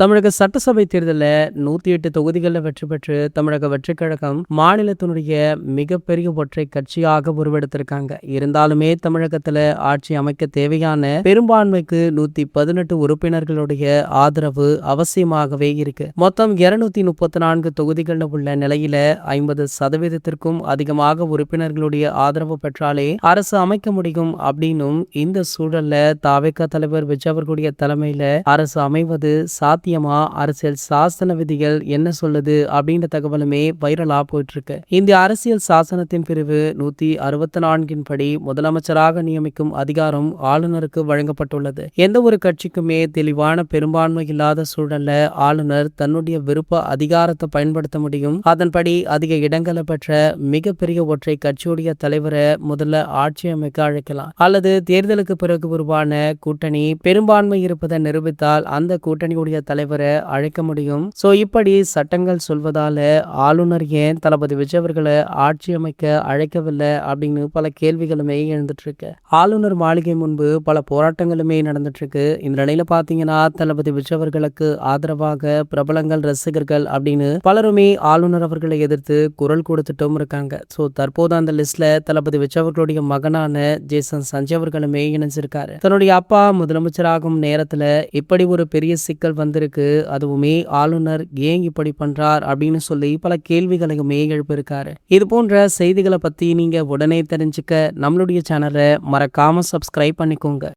தமிழக சட்டசபை தேர்தலில் 108 தொகுதிகளில் வெற்றி பெற்று தமிழக வெற்றிக் கழகம் மாநிலத்தினுடைய மிகப்பெரிய ஒற்றை கட்சியாக உருவெடுத்திருக்காங்க. இருந்தாலுமே தமிழகத்தில் ஆட்சி அமைக்க தேவையான பெரும்பான்மைக்கு 118 உறுப்பினர்களுடைய ஆதரவு அவசியமாகவே இருக்கு. மொத்தம் 234 தொகுதிகளில் உள்ள நிலையில 50% அதிகமாக உறுப்பினர்களுடைய ஆதரவு பெற்றாலே அரசு அமைக்க முடியும் அப்படின்னும், இந்த சூழல்ல தவிக தலைவர் விஜய் அவர்களுடைய தலைமையில அரசு அமைவது சாத்தியமா, அரசியல் சாசன விதிகள் என்ன சொல்லுது அப்படின்ற தகவலுமே வைரலா போயிட்டு இருக்கு. இந்த அரசியல் சாசனத்தின் பிரிவு 164 படி முதலமைச்சராக நியமிக்கும் அதிகாரம் ஆளுநருக்கு வழங்கப்பட்டுள்ளது. எந்த ஒரு கட்சிக்குமே தெளிவான பெரும்பான்மை இல்லாத சூழல்ல ஆளுநர் தன்னுடைய விருப்ப அதிகாரத்தை பயன்படுத்த முடியும். அதன்படி அதிக இடங்களை பெற்ற மிகப்பெரிய ஒற்றை கட்சியுடைய தலைவரை முதல்ல ஆட்சி அமைக்க அழைக்கலாம், அல்லது தேர்தலுக்கு பிறகு உருவான கூட்டணி பெரும்பான்மை இருப்பதை நிரூபித்தால் அந்த கூட்டணியுடைய தலைவரை அழைக்க முடியும். சோ இப்படி சட்டங்கள் சொல்வதால ஆளுநர் ஏன் தளபதி விஜய் அவர்களை ஆட்சி அமைக்க அழைக்கவில்லை அப்படின்னு பல கேள்விகளுமே எழுந்துட்டு இருக்கு. ஆளுநர் மாளிகை முன்பு பல போராட்டங்களுமே நடந்துட்டு இருக்கு. இந்த நிலையில பாத்தீங்கன்னா தளபதி விஜய் அவர்களுக்கு ஆதரவாக பிரபலங்கள், ரசிகர்கள் அப்படின்னு பலருமே ஆளுநர் அவர்களை எதிர்த்து குரல் கொடுத்துட்டும் இருக்காங்க. சோ தற்போது அந்த லிஸ்ட்ல தளபதி விஜய் அவர்களுடைய மகனான ஜேசன் சஞ்சய் அவர்களுமே இணைஞ்சிருக்காரு. தன்னுடைய அப்பா முதலமைச்சராகும் நேரத்துல இப்படி ஒரு பெரிய சிக்கல் வந்திருக்கு, அதுவுமே ஆளுநர் ஏன் இப்படி பண்றார் அப்படின்னு சொல்லி பல கேள்விகளையுமே எழுப்பியிருக்காரு. இது போன்ற செய்திகளை பத்தி நீங்க உடனே தெரிஞ்சுக்க நம்மளுடைய சேனலை மறக்காம சப்ஸ்கிரைப் பண்ணிக்கோங்க.